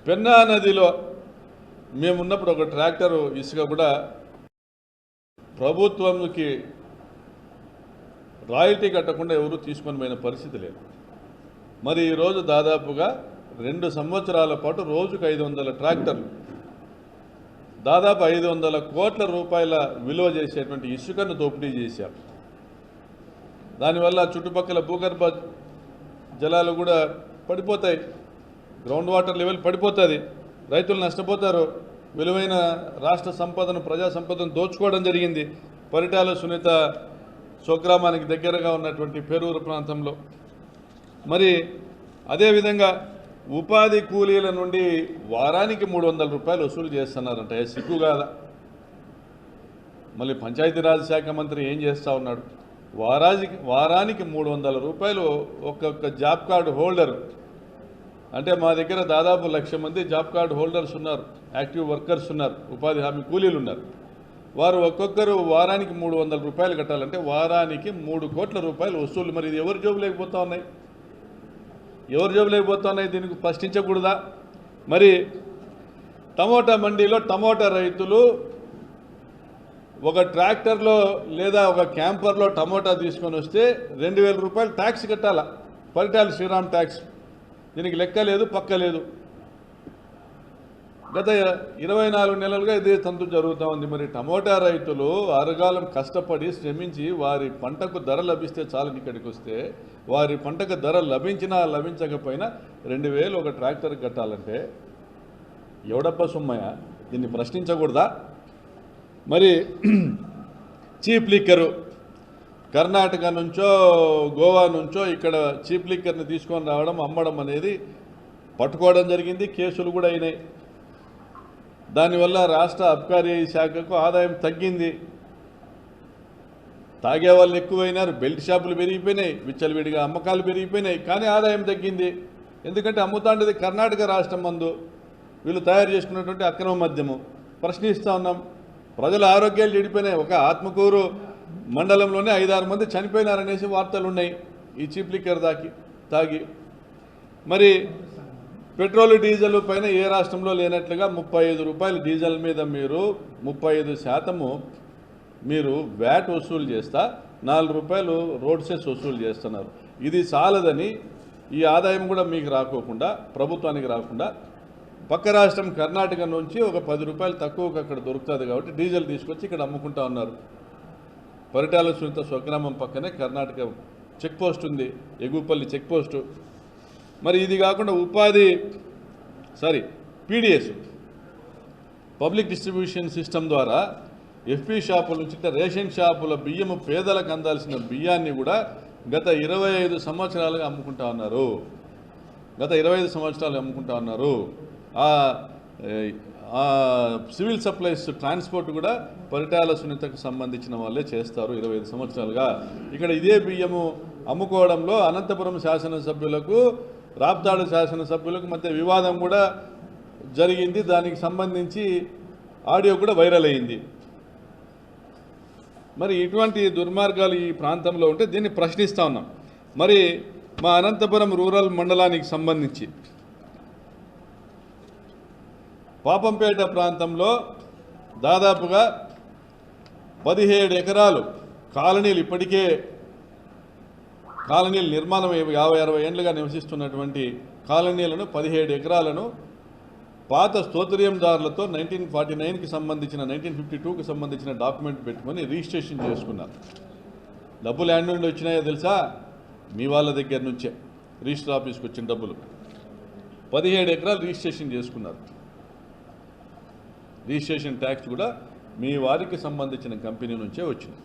పెన్నా నదిలో మేమున్నప్పుడు ఒక ట్రాక్టరు ఇసుక కూడా ప్రభుత్వంకి రాయల్టీ కట్టకుండా ఎవరు తీసుకొని పోయిన పరిస్థితి లేదు. మరి ఈరోజు దాదాపుగా 2 సంవత్సరాల పాటు రోజుకు 500 ట్రాక్టర్లు, దాదాపు 500 కోట్ల రూపాయల విలువ చేసేటువంటి ఇసుకను దోపిడీ చేశారు. దానివల్ల చుట్టుపక్కల భూగర్భ జలాలు కూడా పడిపోతాయి, గ్రౌండ్ వాటర్ లెవెల్ పడిపోతుంది, రైతులు నష్టపోతారు, విలువైన రాష్ట్ర సంపదను, ప్రజా సంపదను దోచుకోవడం జరిగింది. పరిటాల సునీత స్వగ్రామానికి దగ్గరగా ఉన్నటువంటి పేరూరు ప్రాంతంలో. మరి అదేవిధంగా ఉపాధి కూలీల నుండి వారానికి 300 రూపాయలు వసూలు చేస్తున్నారంట. సిగ్గు కాదా? మళ్ళీ పంచాయతీరాజ్ శాఖ మంత్రి ఏం చేస్తూ ఉన్నాడు? వారానికి 300 రూపాయలు ఒక్కొక్క జాబ్ కార్డు హోల్డర్. అంటే మా దగ్గర దాదాపు 1,00,000 మంది జాబ్ కార్డు హోల్డర్స్ ఉన్నారు, యాక్టివ్ వర్కర్స్ ఉన్నారు, ఉపాధి హామీ కూలీలు ఉన్నారు. వారు ఒక్కొక్కరు వారానికి 300 రూపాయలు కట్టాలంటే వారానికి 3 కోట్ల రూపాయలు వసూలు. మరి ఇది ఎవరి జోబు లేకపోతా ఉన్నాయి? ఎవరి జోబు లేకపోతా ఉన్నాయి? దీనికి ప్రశ్నించకూడదా? మరి టమోటా మండీలో టమోటా రైతులు ఒక ట్రాక్టర్లో లేదా ఒక క్యాంపర్లో టమోటా తీసుకొని వస్తే 2,000 రూపాయలు ట్యాక్స్ కట్టాలా? పరిటాల శ్రీరామ్ ట్యాక్స్. దీనికి లెక్క లేదు, పక్క లేదు. గత 24 నెలలుగా ఇదే తంతు జరుగుతూ ఉంది. మరి టమోటా రైతులు అరగాలం కష్టపడి శ్రమించి వారి పంటకు ధర లభిస్తే చాలని ఇక్కడికి వస్తే, వారి పంటకు ధర లభించినా లభించకపోయినా 2,000 ఒక ట్రాక్టర్ కట్టాలంటే ఎవడప్ప సొమ్మయ్య? దీన్ని ప్రశ్నించకూడదా? మరి చీప్ లిక్కరు కర్ణాటక నుంచో గోవా నుంచో ఇక్కడ చీప్ లిక్కర్ని తీసుకొని రావడం, అమ్మడం అనేది పట్టుకోవడం జరిగింది, కేసులు కూడా అయినాయి. దానివల్ల రాష్ట్ర అబ్కారీ శాఖకు ఆదాయం తగ్గింది, తాగే వాళ్ళు ఎక్కువైనారు, బెల్ట్ షాపులు పెరిగిపోయినాయి, విచ్చలవిడిగా అమ్మకాలు పెరిగిపోయినాయి, కానీ ఆదాయం తగ్గింది. ఎందుకంటే అమ్ముతాండేది కర్ణాటక రాష్ట్రం మందు, వీళ్ళు తయారు చేసుకున్నటువంటి అక్రమ మద్యము. ప్రశ్నిస్తూ ఉన్నాం. ప్రజల ఆరోగ్యాలు చెడిపోయినాయి. ఒక ఆత్మకూరు మండలంలోనే 5-6 మంది చనిపోయినారనేసి వార్తలు ఉన్నాయి ఈ చీప్ లిక్కర్ తాగి. మరి పెట్రోల్ డీజిల్ పైన ఏ రాష్ట్రంలో లేనట్లుగా 35 రూపాయలు డీజిల్ మీద మీరు 35% మీరు వ్యాట్ వసూలు చేస్తా 4 రూపాయలు రోడ్ సెస్ వసూలు చేస్తున్నారు. ఇది చాలదని ఈ ఆదాయం కూడా మీకు రాకోకుండా, ప్రభుత్వానికి రాకుండా, పక్క రాష్ట్రం కర్ణాటక నుంచి ఒక 10 రూపాయలు తక్కువకు అక్కడ దొరుకుతుంది కాబట్టి డీజిల్ తీసుకొచ్చి ఇక్కడ అమ్ముకుంటా ఉన్నారు. పరిటాల సునీత స్వగ్రామం పక్కనే కర్ణాటక చెక్ పోస్ట్ ఉంది, ఎగుపల్లి చెక్ పోస్టు. మరి ఇది కాకుండా పీడిఎస్ పబ్లిక్ డిస్ట్రిబ్యూషన్ సిస్టమ్ ద్వారా ఎఫ్పీ షాపుల నుంచి రేషన్ షాపుల బియ్యము పేదలకు అందాల్సిన బియ్యాన్ని కూడా గత 25 సంవత్సరాలుగా అమ్ముకుంటా ఉన్నారు. గత 25 సంవత్సరాలు అమ్ముకుంటా ఉన్నారు. సివిల్ సప్లైస్ ట్రాన్స్పోర్ట్ కూడా పరిటాల సునీతకు సంబంధించిన వాళ్ళే చేస్తారు 25 సంవత్సరాలుగా. ఇక్కడ ఇదే బియ్యము అమ్ముకోవడంలో అనంతపురం శాసనసభ్యులకు, రాప్తాడు శాసనసభ్యులకు మధ్య వివాదం కూడా జరిగింది. దానికి సంబంధించి ఆడియో కూడా వైరల్ అయింది. మరి ఇటువంటి దుర్మార్గాలు ఈ ప్రాంతంలో ఉంటే దీన్ని ప్రశ్నిస్తూ ఉన్నాం. మరి మా అనంతపురం రూరల్ మండలానికి సంబంధించి పాపంపేట ప్రాంతంలో దాదాపుగా 17 ఎకరాలు కాలనీలు, ఇప్పటికే కాలనీల నిర్మాణం 50-60 ఏళ్లుగా నివసిస్తున్నటువంటి కాలనీలను 17 ఎకరాలను పాత స్తోత్రయందారులతో 1949కి సంబంధించిన 1952కి సంబంధించిన డాక్యుమెంట్ పెట్టుకొని రిజిస్ట్రేషన్ చేసుకున్నారు. డబ్బులు ల్యాండ్ నుండి వచ్చినాయో తెలుసా? మీ వాళ్ళ దగ్గర నుంచే రిజిస్టర్ ఆఫీస్కి వచ్చిన డబ్బులు. 17 ఎకరాలు రిజిస్ట్రేషన్ చేసుకున్నారు. రిజిస్ట్రేషన్ ట్యాక్స్ కూడా మీ వారికి సంబంధించిన కంపెనీ నుంచే వచ్చింది.